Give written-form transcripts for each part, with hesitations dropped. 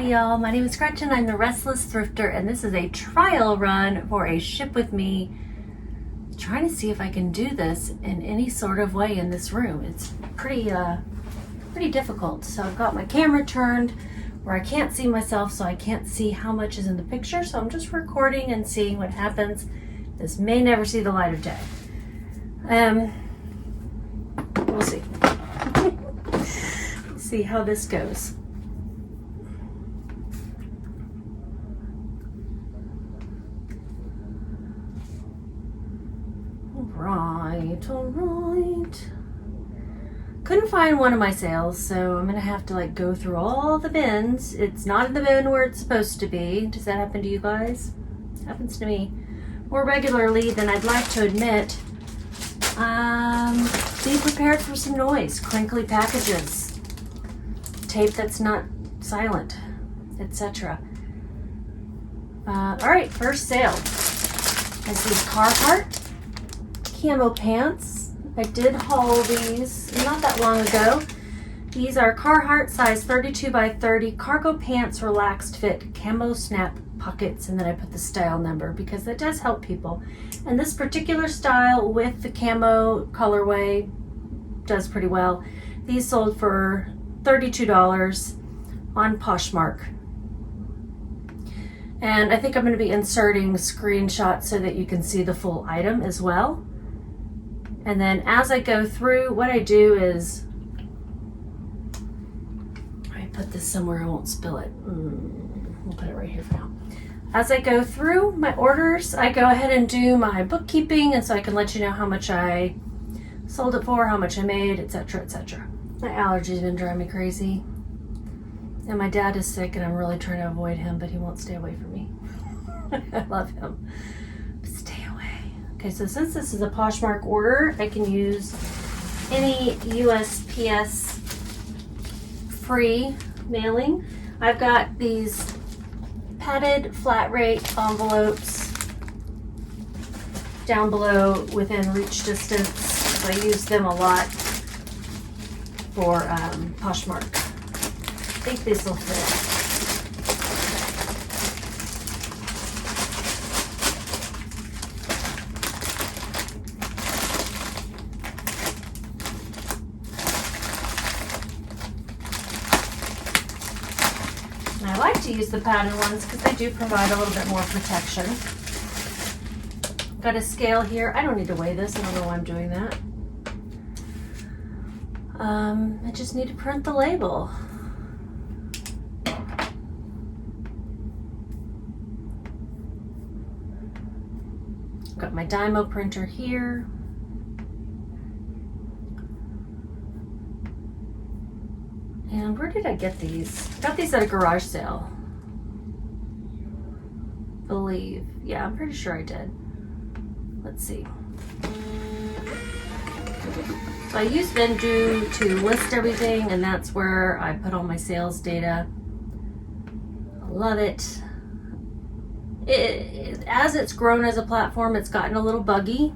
Howdy y'all, my name is Gretchen, I'm the Restless Thrifter, and this is a trial run for a ship with me. Trying to see if I can do this in any sort of way in this room. It's pretty difficult. So I've got my camera turned where I can't see myself, so I can't see how much is in the picture, so I'm just recording and seeing what happens. This may never see the light of day. We'll see. See how this goes. All right. Couldn't find one of my sales, so I'm gonna have to like go through all the bins. It's not in the bin where it's supposed to be. Does that happen to you guys? It happens to me more regularly than I'd like to admit. Be prepared for some noise, crinkly packages, tape that's not silent, etc. All right, first sale. This is Carhartt camo pants. I did haul these not that long ago. These are Carhartt size 32 by 30 cargo pants, relaxed fit, camo snap pockets, and then I put the style number because that does help people. And this particular style with the camo colorway does pretty well. These sold for $32 on Poshmark. And I think I'm going to be inserting screenshots so that you can see the full item as well. And then as I go through, what I do is, I put this somewhere I won't spill it. We'll put it right here for now. As I go through my orders, I go ahead and do my bookkeeping, and so I can let you know how much I sold it for, how much I made, etc., etc. My allergies have been driving me crazy. And my dad is sick, and I'm really trying to avoid him, but he won't stay away from me. I love him. Stay away. Okay, so since this is a Poshmark order, I can use any USPS free mailing. I've got these padded flat rate envelopes down below within reach distance. So I use them a lot for Poshmark. I think this will fit. And I like to use the padded ones because they do provide a little bit more protection. Got a scale here. I don't need to weigh this. I don't know why I'm doing that. I just need to print the label. Got my Dymo printer here. And where did I get these? Got these at a garage sale. Believe. Yeah, I'm pretty sure I did. Let's see. So I use Vendoo to list everything, and that's where I put all my sales data. I love it. As it's grown as a platform, it's gotten a little buggy,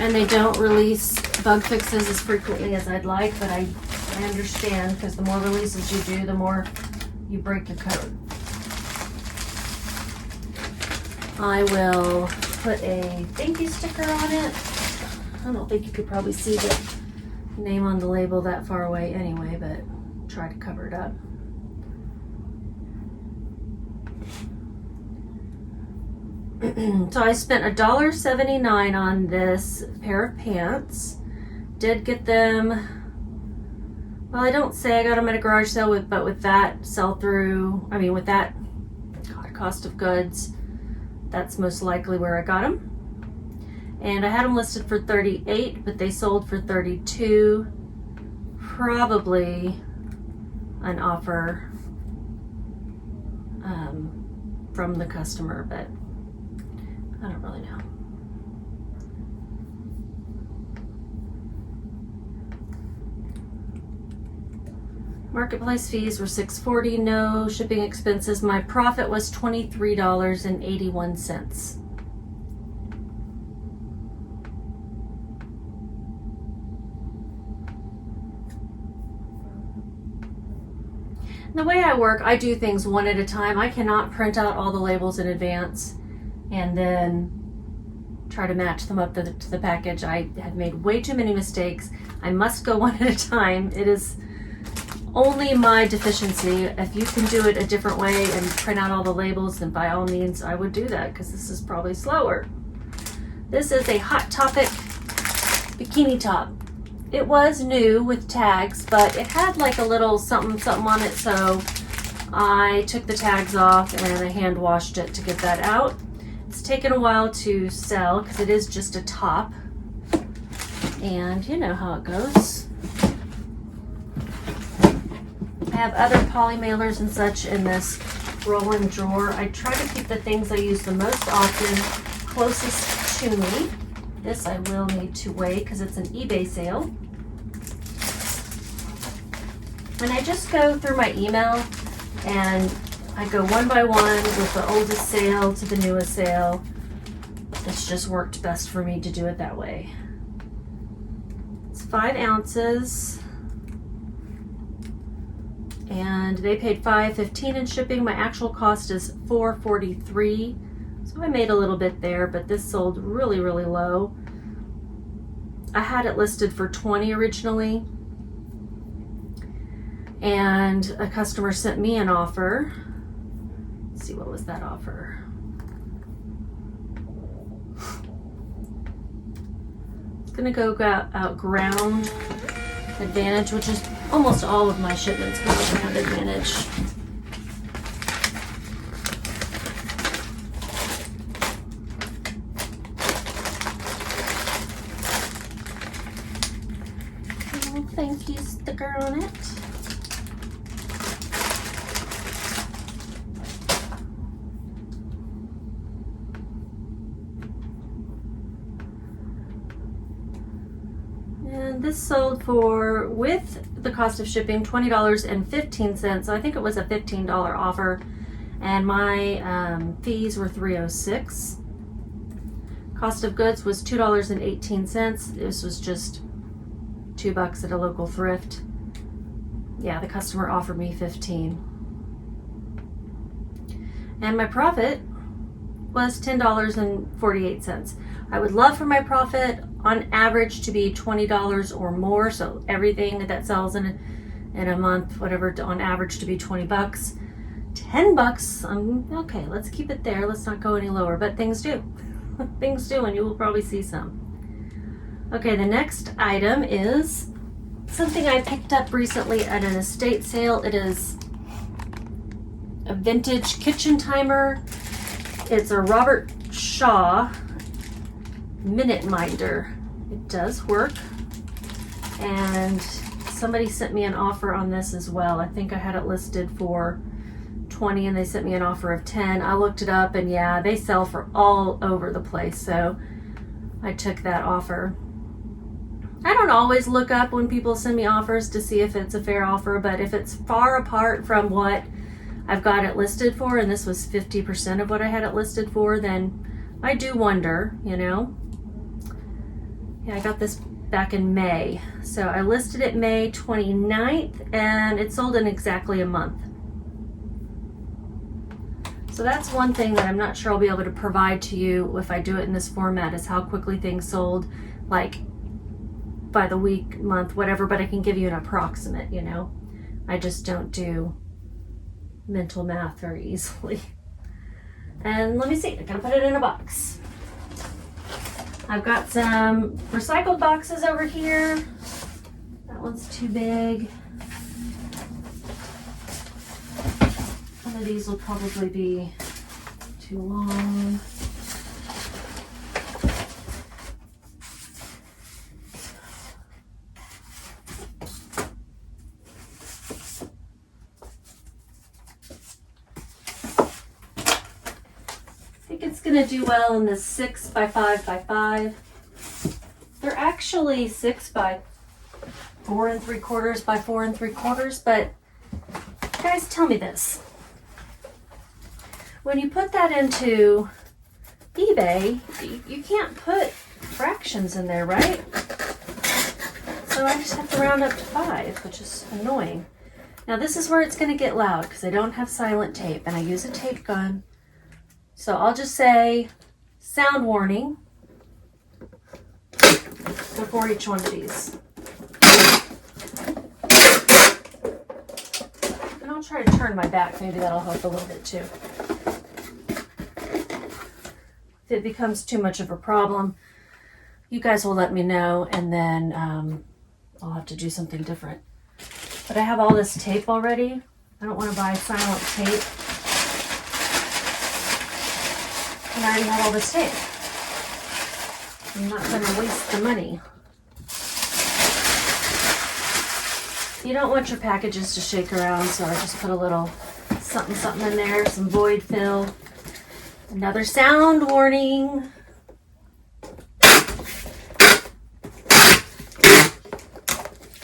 and they don't release bug fixes as frequently as I'd like, but I understand, because the more releases you do, the more you break your code. I will put a thank you sticker on it. I don't think you could probably see the name on the label that far away anyway, but try to cover it up. So I spent $1.79 on this pair of pants. Did get them, well, I don't say I got them at a garage sale, but with that sell-through, I mean with that cost of goods, that's most likely where I got them. And I had them listed for $38, but they sold for $32. Probably an offer from the customer, but I don't really know. Marketplace fees were $6.40, no shipping expenses. My profit was $23.81. The way I work, I do things one at a time. I cannot print out all the labels in advance and then try to match them up to the package. I have made way too many mistakes. I must go one at a time. It is only my deficiency. If you can do it a different way and print out all the labels, then by all means I would do that, because this is probably slower. This is a Hot Topic bikini top. It was new with tags, but it had like a little something on it, so I took the tags off and I hand washed it to get that out. It's taken a while to sell because it is just a top, and you know how it goes. I have other poly mailers and such in this rolling drawer. I try to keep the things I use the most often closest to me. This I will need to weigh because it's an eBay sale. And I just go through my email and I go one by one with the oldest sale to the newest sale. It's just worked best for me to do it that way. It's 5 ounces. And they paid $5.15 in shipping. My actual cost is $4.43. So I made a little bit there, but this sold really, really low. I had it listed for $20 originally. And a customer sent me an offer. Let's see, what was that offer? It's gonna go out Ground Advantage, which is almost all of my shipments go to Ground Advantage. Oh, thank you, sticker on it. And this sold for, with the cost of shipping, $20.15. So I think it was a $15 offer, and my fees were $3.06. Cost of goods was $2.18. This was just $2 at a local thrift. Yeah, the customer offered me $15. And my profit was $10.48. I would love for my profit on average to be $20 or more. So everything that sells in a month, whatever, on average to be $20. $10, okay, let's keep it there. Let's not go any lower, but things do. Things do, and you will probably see some. Okay, the next item is something I picked up recently at an estate sale. It is a vintage kitchen timer. It's a Robert Shaw minute minder. It does work, and somebody sent me an offer on this as well. I think I had it listed for $20 and they sent me an offer of $10. I looked it up, and yeah, they sell for all over the place, so I took that offer. I don't always look up when people send me offers to see if it's a fair offer, but if it's far apart from what I've got it listed for, and this was 50% of what I had it listed for, then I do wonder, you know. Yeah, I got this back in May. So I listed it May 29th, and it sold in exactly a month. So that's one thing that I'm not sure I'll be able to provide to you if I do it in this format, is how quickly things sold, like by the week, month, whatever, but I can give you an approximate, you know. I just don't do mental math very easily. And let me see, I'm gonna put it in a box. I've got some recycled boxes over here. That one's too big. One of these will probably be too long. Gonna do well in this 6 by 5 by 5. They're actually 6 by 4 3/4 by 4 3/4, but guys, tell me this. When you put that into eBay, you can't put fractions in there, right? So I just have to round up to 5, which is annoying. Now this is where it's going to get loud because I don't have silent tape and I use a tape gun. So I'll just say sound warning before each one of these. And I'll try to turn my back, maybe that'll help a little bit too. If it becomes too much of a problem, you guys will let me know, and then I'll have to do something different. But I have all this tape already. I don't want to buy silent tape. And I already have all this tape. I'm not going to waste the money. You don't want your packages to shake around, so I just put a little something in there, some void fill. Another sound warning.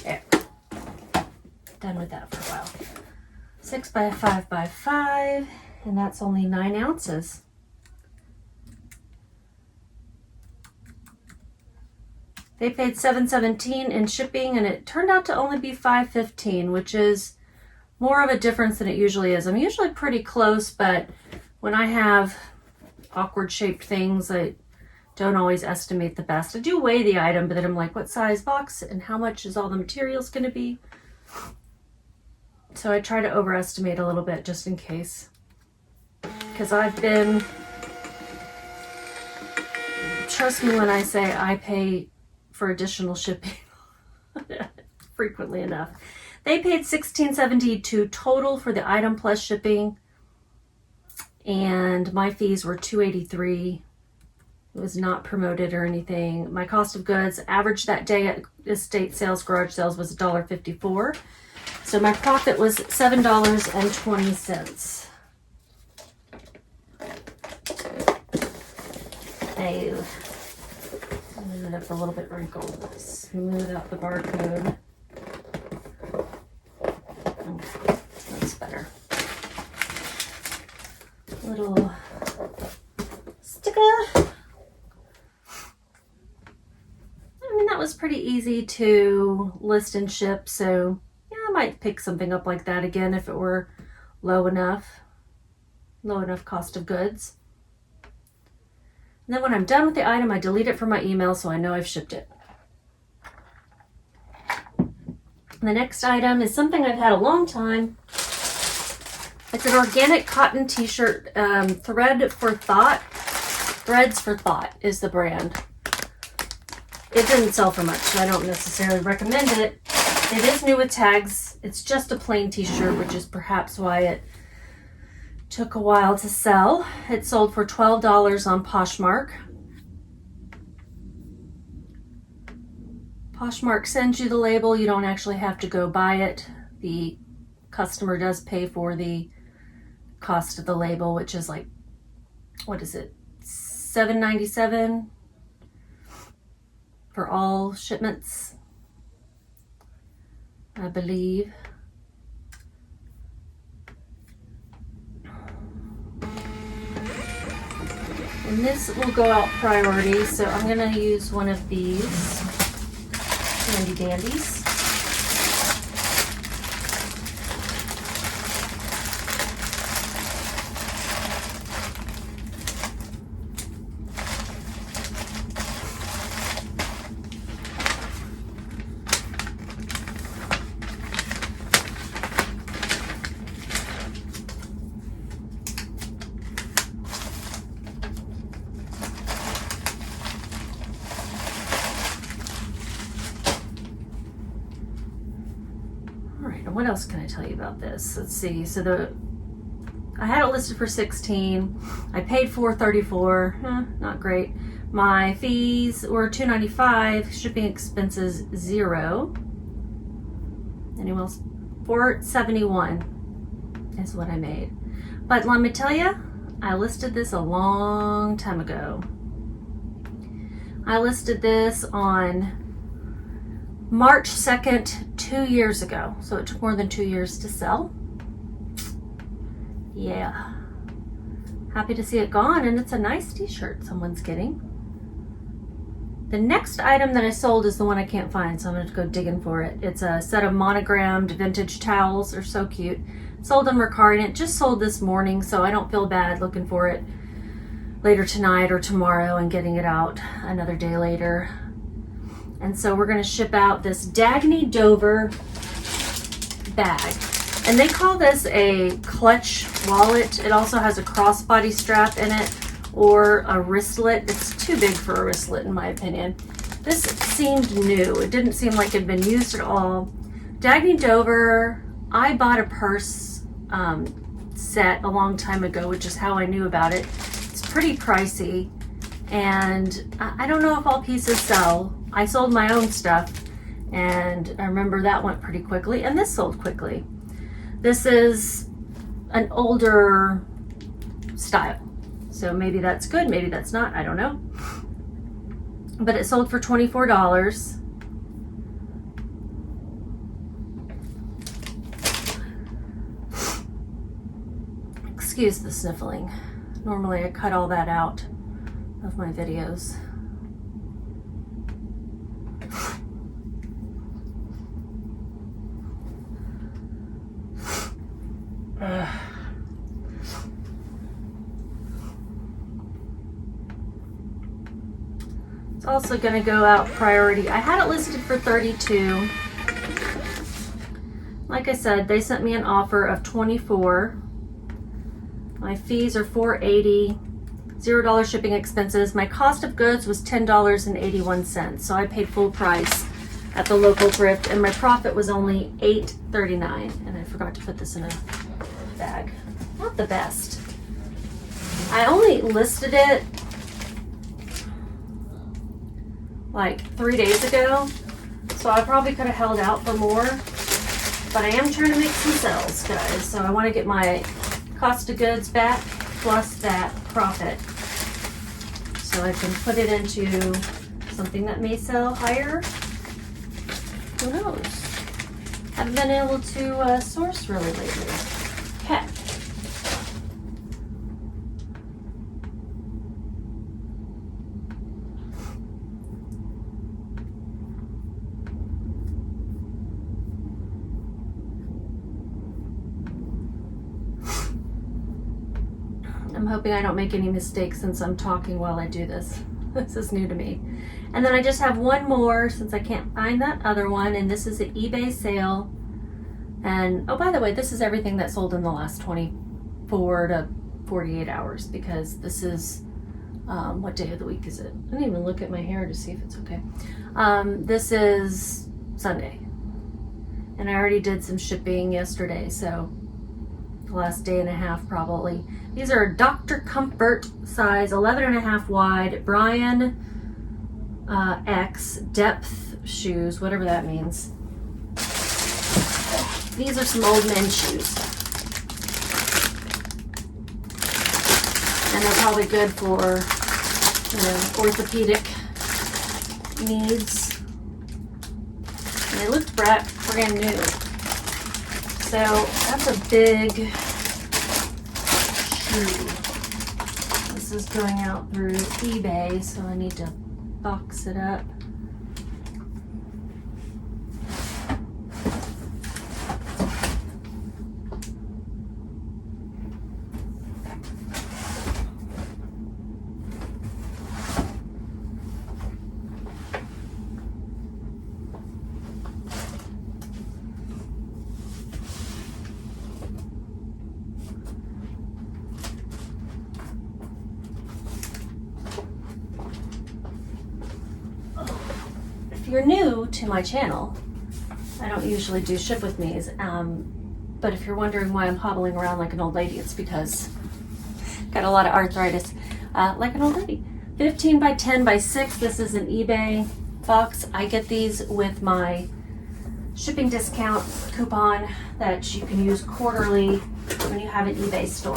There. Done with that for a while. 6 by 5 by 5, and that's only 9 ounces. They paid $7.17 in shipping, and it turned out to only be $5.15, which is more of a difference than it usually is. I'm usually pretty close, but when I have awkward shaped things, I don't always estimate the best. I do weigh the item, but then I'm like, what size box and how much is all the materials going to be? So I try to overestimate a little bit just in case. Because trust me when I say I pay for additional shipping frequently enough. They paid $16.72 total for the item plus shipping, and my fees were $2.83. It was not promoted or anything. My cost of goods average that day at estate sales, garage sales, was $1.54. So my profit was $7.20. Oh. Move it up a little bit wrinkled. Smooth out the barcode. Okay, that's better. Little sticker. I mean, that was pretty easy to list and ship, so yeah, I might pick something up like that again if it were low enough cost of goods. And then when I'm done with the item, I delete it from my email so I know I've shipped it. The next item is something I've had a long time. It's an organic cotton t-shirt, Threads for Thought is the brand. It didn't sell for much, so I don't necessarily recommend it. It is new with tags. It's just a plain t-shirt, which is perhaps why it took a while to sell. It sold for $12 on Poshmark. Poshmark sends you the label. You don't actually have to go buy it. The customer does pay for the cost of the label, which is like, what is it? $7.97 for all shipments, I believe. And this will go out priority, so I'm going to use one of these handy dandies. What else can I tell you about this? Let's see. So I had it listed for $16. I paid $4.34. Not great. My fees were $2.95. Shipping expenses $0. Anyone else? $4.71 is what I made. But let me tell you, I listed this a long time ago. I listed this on March 2nd, 2 years ago. So it took more than 2 years to sell. Yeah. Happy to see it gone, and it's a nice t-shirt someone's getting. The next item that I sold is the one I can't find, so I'm going to go digging for it. It's a set of monogrammed vintage towels. They're so cute. Sold on Mercari, and it just sold this morning, so I don't feel bad looking for it later tonight or tomorrow and getting it out another day later. And so we're going to ship out this Daggy Do bag. And they call this a clutch wallet. It also has a crossbody strap in it, or a wristlet. It's too big for a wristlet in my opinion. This seemed new. It didn't seem like it had been used at all. Daggy Do, I bought a purse set a long time ago, which is how I knew about it. It's pretty pricey, and I don't know if all pieces sell. I sold my own stuff, and I remember that went pretty quickly, and this sold quickly. This is an older style. So maybe that's good, maybe that's not, I don't know. But it sold for $24. Excuse the sniffling. Normally I cut all that out of my videos. It's also going to go out priority. I had it listed for $32. Like I said, they sent me an offer of $24. My fees are $4.80, $0 shipping expenses. My cost of goods was $10.81, so I paid full price at the local thrift, and my profit was only $8.39. And I forgot to put this in a bag. Not the best. I only listed it like 3 days ago, so I probably could have held out for more, but I am trying to make some sales, guys, so I want to get my cost of goods back plus that profit so I can put it into something that may sell higher. Who knows? Haven't been able to source really lately. Okay. I'm hoping I don't make any mistakes since I'm talking while I do this. This is new to me. And then I just have one more since I can't find that other one, and this is an eBay sale. And oh, by the way, this is everything that sold in the last 24 to 48 hours because this is, what day of the week is it? I didn't even look at my hair to see if it's okay. This is Sunday. And I already did some shipping yesterday, so the last day and a half probably. These are Dr. Comfort size 11.5 wide Brian X depth shoes, whatever that means. These are some old men's shoes. And they're probably good for, you know, orthopedic needs. And they look brand new. So that's a big shoe. This is going out through eBay, so I need to box it up. If you're new to my channel, I don't usually do ship with me's, but if you're wondering why I'm hobbling around like an old lady, it's because I've got a lot of arthritis, like an old lady. 15 by 10 by 6, this is an eBay box. I get these with my shipping discount coupon that you can use quarterly when you have an eBay store.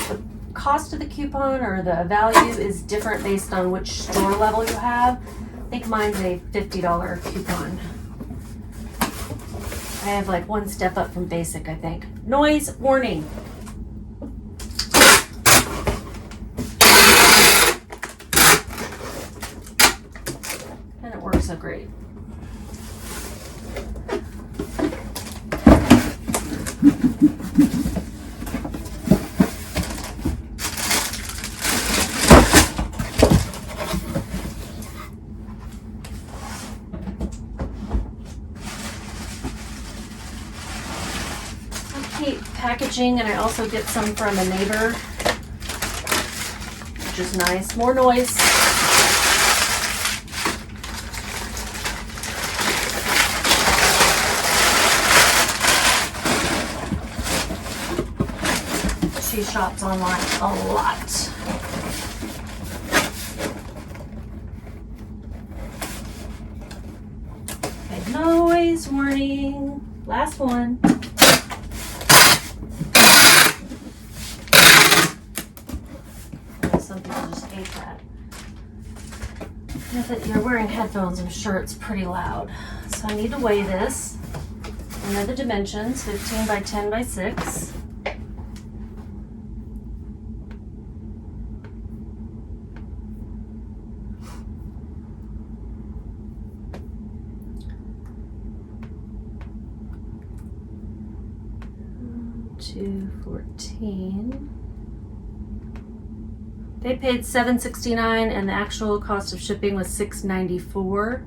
The cost of the coupon or the value is different based on which store level you have. I think mine's a $50 coupon. I have like one step up from basic, I think. Noise warning. so great. Packaging, and I also get some from a neighbor, which is nice. More noise. She shops online a lot. Okay, noise warning. Last one. Now that you're wearing headphones, I'm sure it's pretty loud. So I need to weigh this. I know the dimensions, 15 by 10 by 6. $214. They paid $7.69 and the actual cost of shipping was $6.94.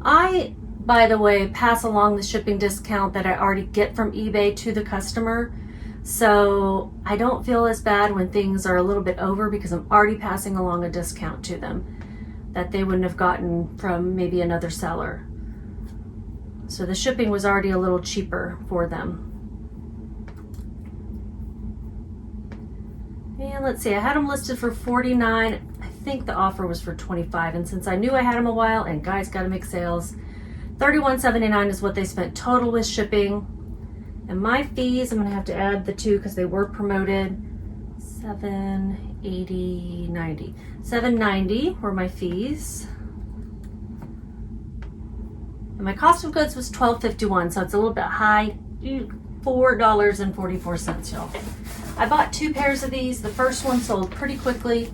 I, by the way, pass along the shipping discount that I already get from eBay to the customer. So I don't feel as bad when things are a little bit over because I'm already passing along a discount to them that they wouldn't have gotten from maybe another seller. So the shipping was already a little cheaper for them. And let's see, I had them listed for $49. I think the offer was for $25. And since I knew I had them a while, and guys gotta make sales, $31.79 is what they spent total with shipping. And my fees, I'm gonna have to add the two because they were promoted. $7.90 were my fees. And my cost of goods was $12.51, so it's a little bit high. $4.44, y'all. I bought 2 pairs of these. The first one sold pretty quickly.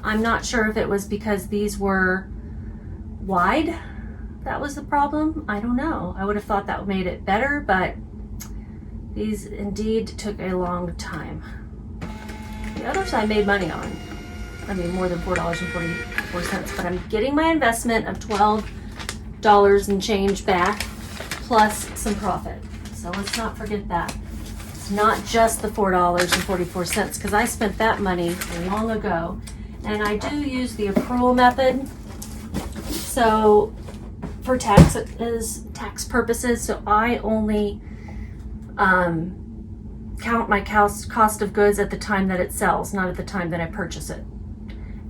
I'm not sure if it was because these were wide that was the problem. I don't know. I would have thought that made it better, but these indeed took a long time. The others I made money on. I mean, more than $4.44, but I'm getting my investment of $12 and change back, plus some profit. So let's not forget that. It's not just the $4.44, because I spent that money long ago. And I do use the accrual method. So for tax purposes, so I only count my cost of goods at the time that it sells, not at the time that I purchase it.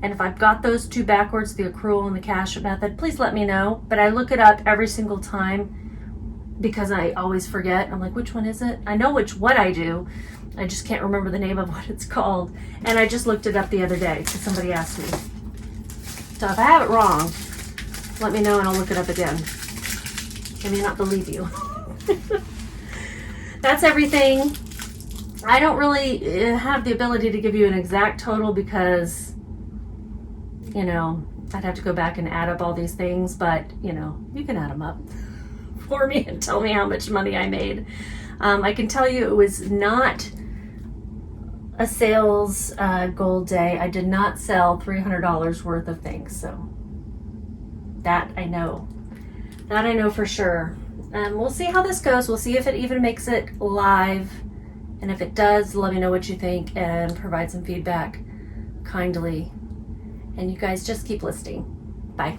And if I've got those two backwards, the accrual and the cash method, please let me know. But I look it up every single time because I always forget. I'm like, which one is it? I know what I do. I just can't remember the name of what it's called. And I just looked it up the other day because somebody asked me. So if I have it wrong, let me know and I'll look it up again. I may not believe you. That's everything. I don't really have the ability to give you an exact total because, you know, I'd have to go back and add up all these things, but, you know, you can add them up for me and tell me how much money I made. I can tell you it was not a sales goal day. I did not sell $300 worth of things, so that I know. That I know for sure. We'll see how this goes. We'll see if it even makes it live. And if it does, let me know what you think and provide some feedback kindly. And you guys just keep listening. Bye.